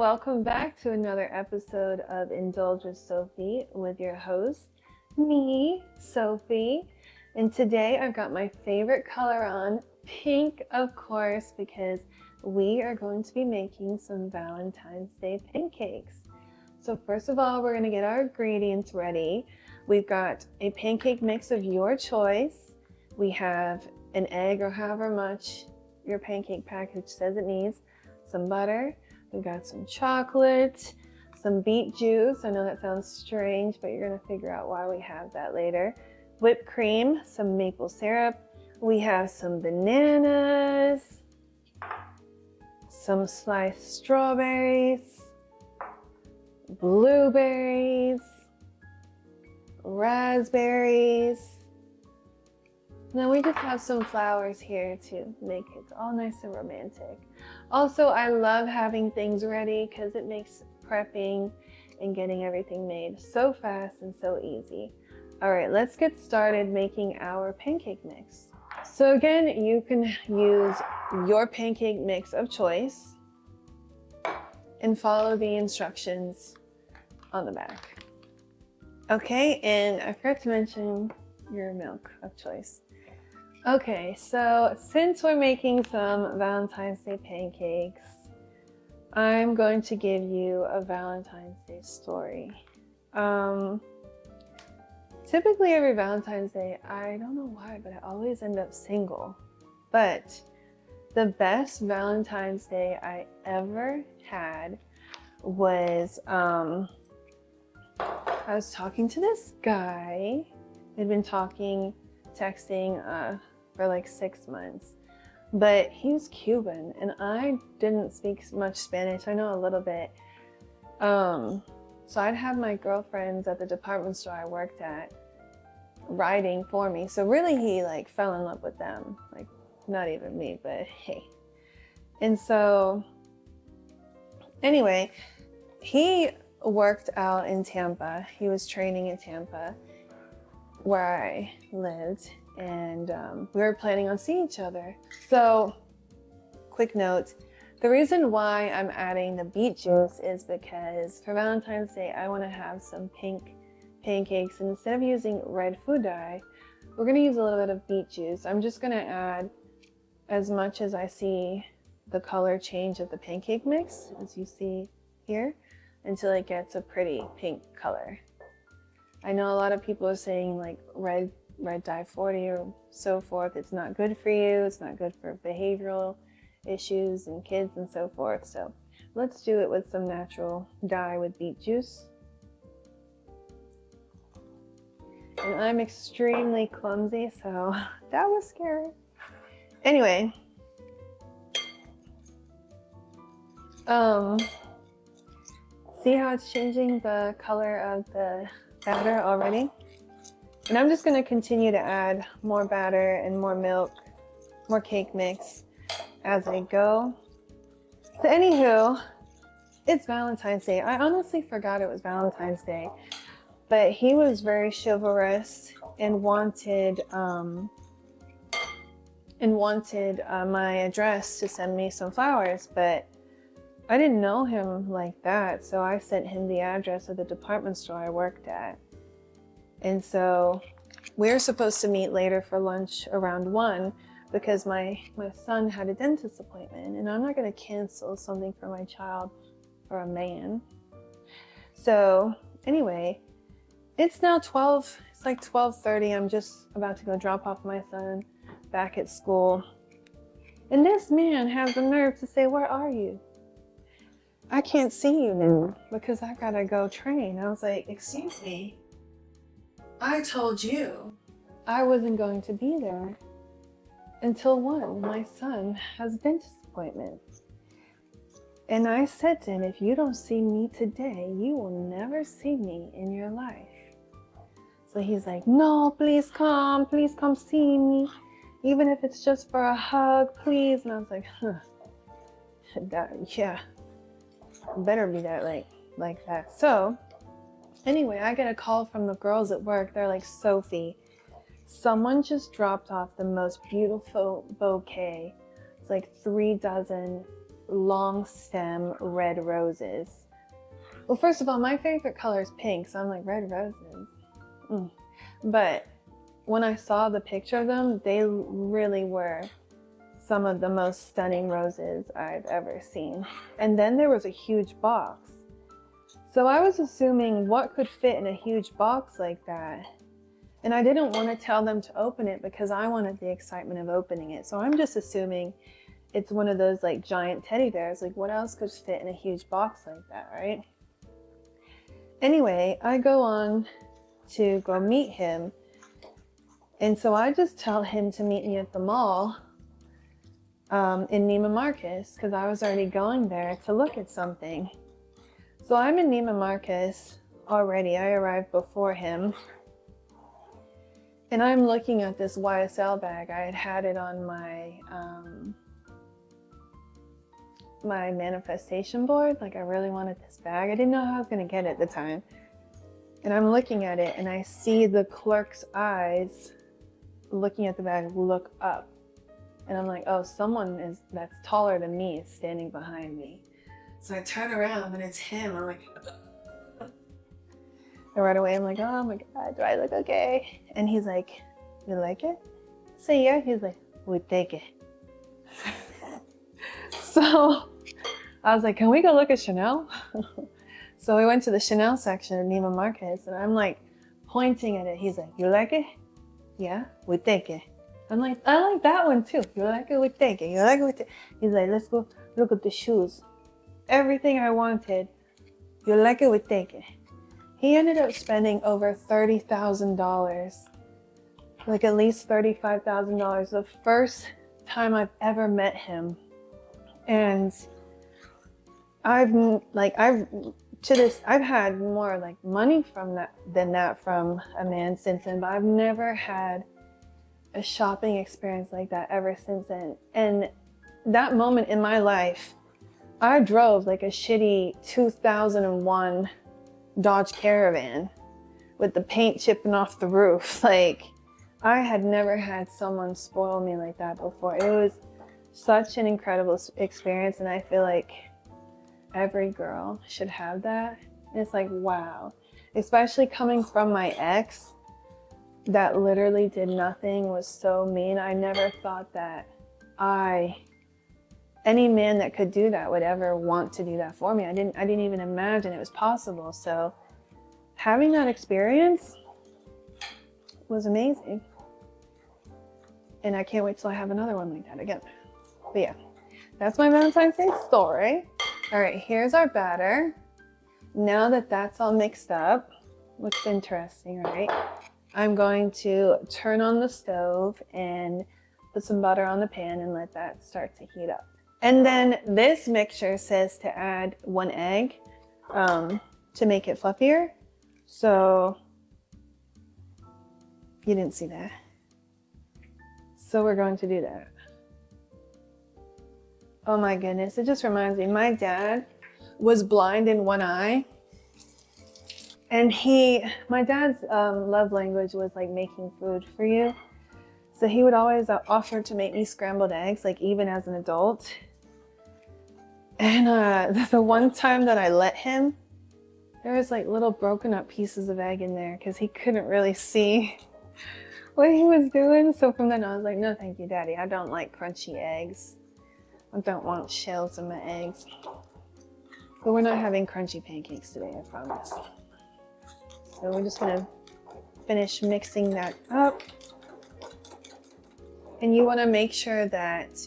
welcome back to another episode of Indulge with Sophie with your host, me, Sophie. And today I've got my favorite color on, pink, of course, because we are going to be making some Valentine's Day pancakes. So first of all, we're going to get our ingredients ready. We've got a pancake mix of your choice. We have an egg or however much your pancake package says it needs, some butter. We've got some chocolate, some beet juice. I know that sounds strange, but you're gonna figure out why we have that later. Whipped cream, some maple syrup. We have some bananas, some sliced strawberries, blueberries, raspberries. Now we just have some flowers here to make it all nice and romantic. Also, I love having things ready because it makes prepping and getting everything made so fast and so easy. All right, let's get started making our pancake mix. So again, you can use your pancake mix of choice and follow the instructions on the back. Okay, and I forgot to mention your milk of choice. Okay, so since we're making some Valentine's Day pancakes, I'm going to give you a Valentine's Day story. Typically every Valentine's Day, I don't know why, but I always end up single. But the best Valentine's Day I ever had was, I was talking to this guy. We'd been texting for like 6 months, but he was Cuban and I didn't speak much Spanish. I know a little bit. So I'd have my girlfriends at the department store I worked at writing for me. So really he like fell in love with them, like not even me, but hey. And so anyway, he worked out in Tampa. He was training in Tampa where I lived. And we were planning on seeing each other. So, quick note, the reason why I'm adding the beet juice is because for Valentine's Day, I want to have some pink pancakes. And instead of using red food dye, we're going to use a little bit of beet juice. I'm just going to add as much as I see the color change of the pancake mix, as you see here, until it gets a pretty pink color. I know a lot of people are saying like red dye 40 or so forth. It's not good for you. It's not good for behavioral issues in kids and so forth. So let's do it with some natural dye with beet juice. And I'm extremely clumsy, so that was scary. Anyway, see how it's changing the color of the batter already? And I'm just going to continue to add more batter and more milk, more cake mix as I go. So anywho, it's Valentine's Day. I honestly forgot it was Valentine's Day, but he was very chivalrous and wanted my address to send me some flowers, but I didn't know him like that. So I sent him the address of the department store I worked at. And so we're supposed to meet later for lunch around 1 because my son had a dentist appointment and I'm not going to cancel something for my child or a man. So anyway, it's now 12, it's like 12:30. I'm just about to go drop off my son back at school. And this man has the nerve to say, "Where are you? I can't see you now because I gotta go train." I was like, "Excuse me. I told you I wasn't going to be there until 1. My son has a dentist appointment." And I said to him, "If you don't see me today, you will never see me in your life." So he's like, "No, please come see me. Even if it's just for a hug, please." And I was like, yeah, better be that like that. So anyway, I get a call from the girls at work. They're like, "Sophie, someone just dropped off the most beautiful bouquet. It's like 3 dozen long stem red roses. Well, first of all, my favorite color is pink, so I'm like, red roses. But when I saw the picture of them, they really were some of the most stunning roses I've ever seen. And then there was a huge box. So I was assuming what could fit in a huge box like that. And I didn't want to tell them to open it because I wanted the excitement of opening it. So I'm just assuming it's one of those like giant teddy bears. Like what else could fit in a huge box like that, right? Anyway, I go on to go meet him. And so I just tell him to meet me at the mall in Neiman Marcus because I was already going there to look at something. So I'm in Neiman Marcus already. I arrived before him. And I'm looking at this YSL bag. I had it on my my manifestation board. Like I really wanted this bag. I didn't know how I was gonna get it at the time. And I'm looking at it and I see the clerk's eyes looking at the bag look up. And I'm like, oh, someone that's taller than me is standing behind me. So I turn around and it's him. I'm like, and right away I'm like, oh my God, do I look okay? And he's like, you like it? I say, yeah. He's like, we take it. So I was like, can we go look at Chanel? So we went to the Chanel section of Neiman Marcus and I'm like pointing at it. He's like, you like it? Yeah, we take it. I'm like, I like that one too. You like it? We take it. You like it? We take it. He's like, let's go look at the shoes. Everything I wanted. You like it? We take it. He ended up spending over $30,000, like at least $35,000 the first time I've ever met him. And I've had more like money than that from a man since then, but I've never had a shopping experience like that ever since then. And that moment in my life, I drove like a shitty 2001 Dodge Caravan with the paint chipping off the roof. Like I had never had someone spoil me like that before. It was such an incredible experience, and I feel like every girl should have that. And it's like, wow, especially coming from my ex that literally did nothing, was so mean. I never thought that any man that could do that would ever want to do that for me. I didn't even imagine it was possible. So having that experience was amazing. And I can't wait till I have another one like that again. But yeah, that's my Valentine's Day story. All right, here's our batter. Now that that's all mixed up, looks interesting, right? I'm going to turn on the stove and put some butter on the pan and let that start to heat up. And then this mixture says to add 1 egg to make it fluffier. So you didn't see that. So we're going to do that. Oh my goodness, it just reminds me, my dad was blind in one eye. And my dad's love language was like making food for you. So he would always offer to make me scrambled eggs, like even as an adult. And the one time that I let him, there was like little broken up pieces of egg in there because he couldn't really see what he was doing. So from then on, I was like, no, thank you, Daddy. I don't like crunchy eggs. I don't want shells in my eggs. But we're not having crunchy pancakes today, I promise. So we're just gonna finish mixing that up. And you wanna make sure that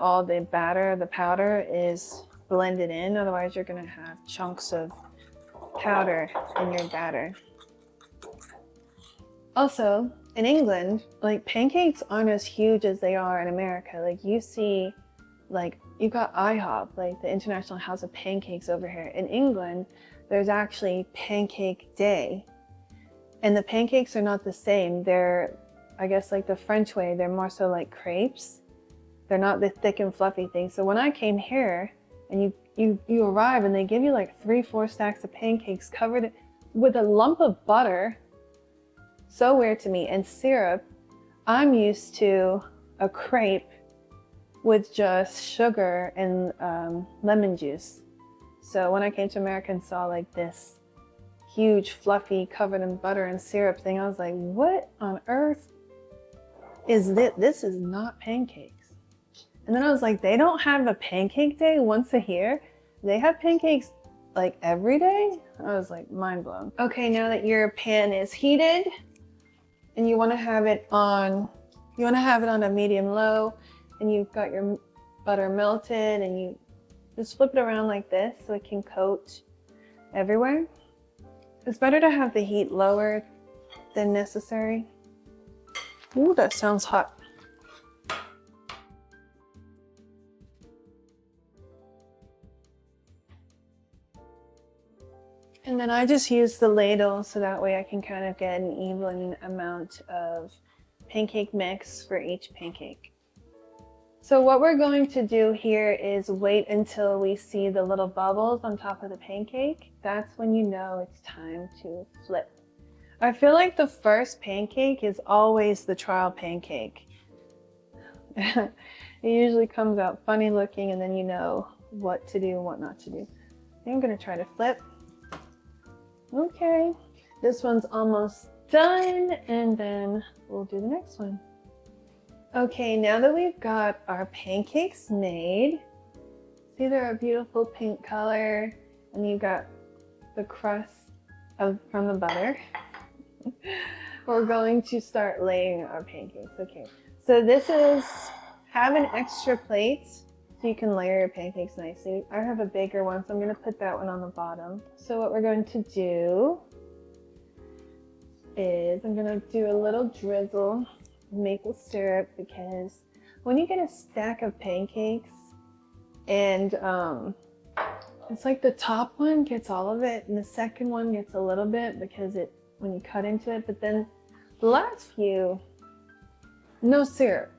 all the batter, the powder is blended in. Otherwise you're gonna have chunks of powder in your batter. Also, in England, like pancakes aren't as huge as they are in America. Like you see, like you've got IHOP, like the International House of Pancakes over here. In England, there's actually Pancake Day. And the pancakes are not the same. They're, I guess like the French way, they're more so like crepes. They're not the thick and fluffy things. So when I came here and you arrive and they give you like 3-4 stacks of pancakes covered with a lump of butter, so weird to me, and syrup. I'm used to a crepe with just sugar and lemon juice. So when I came to America and saw like this huge, fluffy, covered in butter and syrup thing, I was like, what on earth is this? This is not pancakes. And then I was like, they don't have a pancake day once a year? They have pancakes like every day? I was like mind blown. Okay, now that your pan is heated and you want to have it on a medium low, and you've got your butter melted, and you just flip it around like this so it can coat everywhere. It's better to have the heat lower than necessary. Ooh, that sounds hot. And then I just use the ladle so that way I can kind of get an even amount of pancake mix for each pancake. So what we're going to do here is wait until we see the little bubbles on top of the pancake. That's when you know it's time to flip. I feel like the first pancake is always the trial pancake. It usually comes out funny looking, and then you know what to do and what not to do. I'm gonna try to flip. Okay, this one's almost done, and then we'll do the next one. Okay, now that we've got our pancakes made, see they're a beautiful pink color, and you've got the crust from the butter. We're going to start laying our pancakes. Okay, so this is, have an extra plate so you can layer your pancakes nicely. I have a bigger one, so I'm gonna put that one on the bottom. So what we're going to do is I'm gonna do a little drizzle maple syrup, because when you get a stack of pancakes and it's like the top one gets all of it and the second one gets a little bit because when you cut into it, but then the last few, no syrup.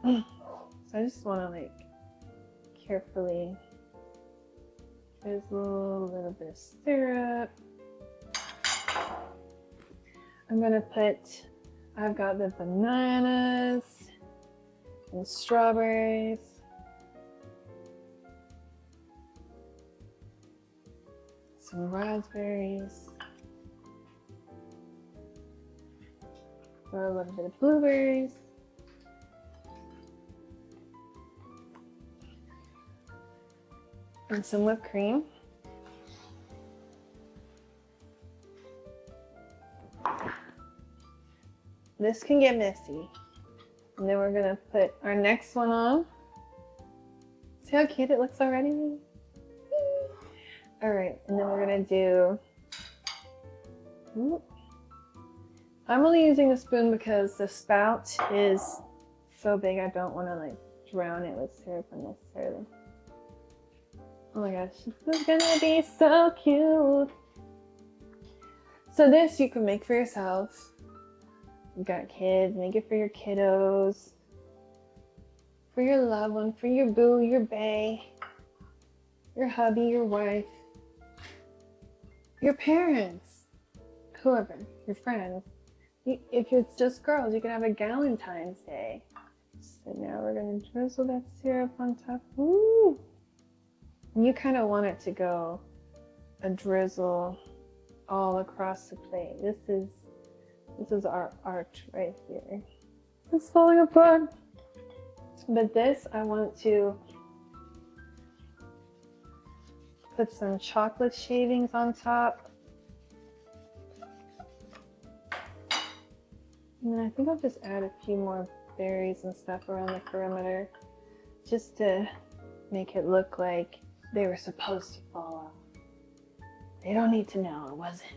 So I just want to like carefully drizzle a little bit of syrup. I'm gonna I've got the bananas and strawberries. Some raspberries. Or a little bit of blueberries. And some whipped cream. This can get messy. And then we're gonna put our next one on. See how cute it looks already? All right, and then we're gonna do, I'm only using a spoon because the spout is so big I don't wanna like drown it with syrup unnecessarily. Oh my gosh, this is gonna be so cute. So this you can make for yourself. You got kids, make it for your kiddos, for your loved one, for your boo, your bae, your hubby, your wife, your parents, whoever, your friends. If it's just girls, you can have a Valentine's Day. So now we're gonna drizzle that syrup on top. Woo! And you kind of want it to go a drizzle all across the plate. This is our art right here. It's falling apart. But this, I want to put some chocolate shavings on top. And then I think I'll just add a few more berries and stuff around the perimeter, just to make it look like they were supposed to fall off. They don't need to know it wasn't.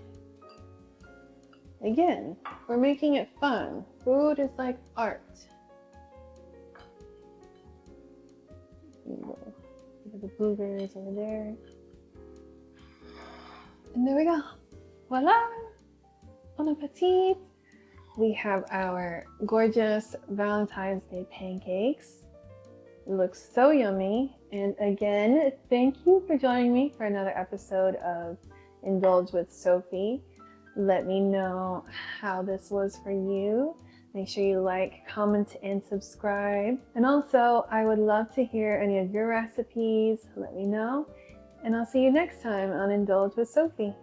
Again, we're making it fun. Food is like art. The blueberries over there. And there we go. Voila! Bon appetit! We have our gorgeous Valentine's Day pancakes. It looks so yummy. And again, thank you for joining me for another episode of Indulge with Sophie. Let me know how this was for you. Make sure you like, comment, and subscribe. And also, I would love to hear any of your recipes. Let me know. And I'll see you next time on Indulge with Sophie.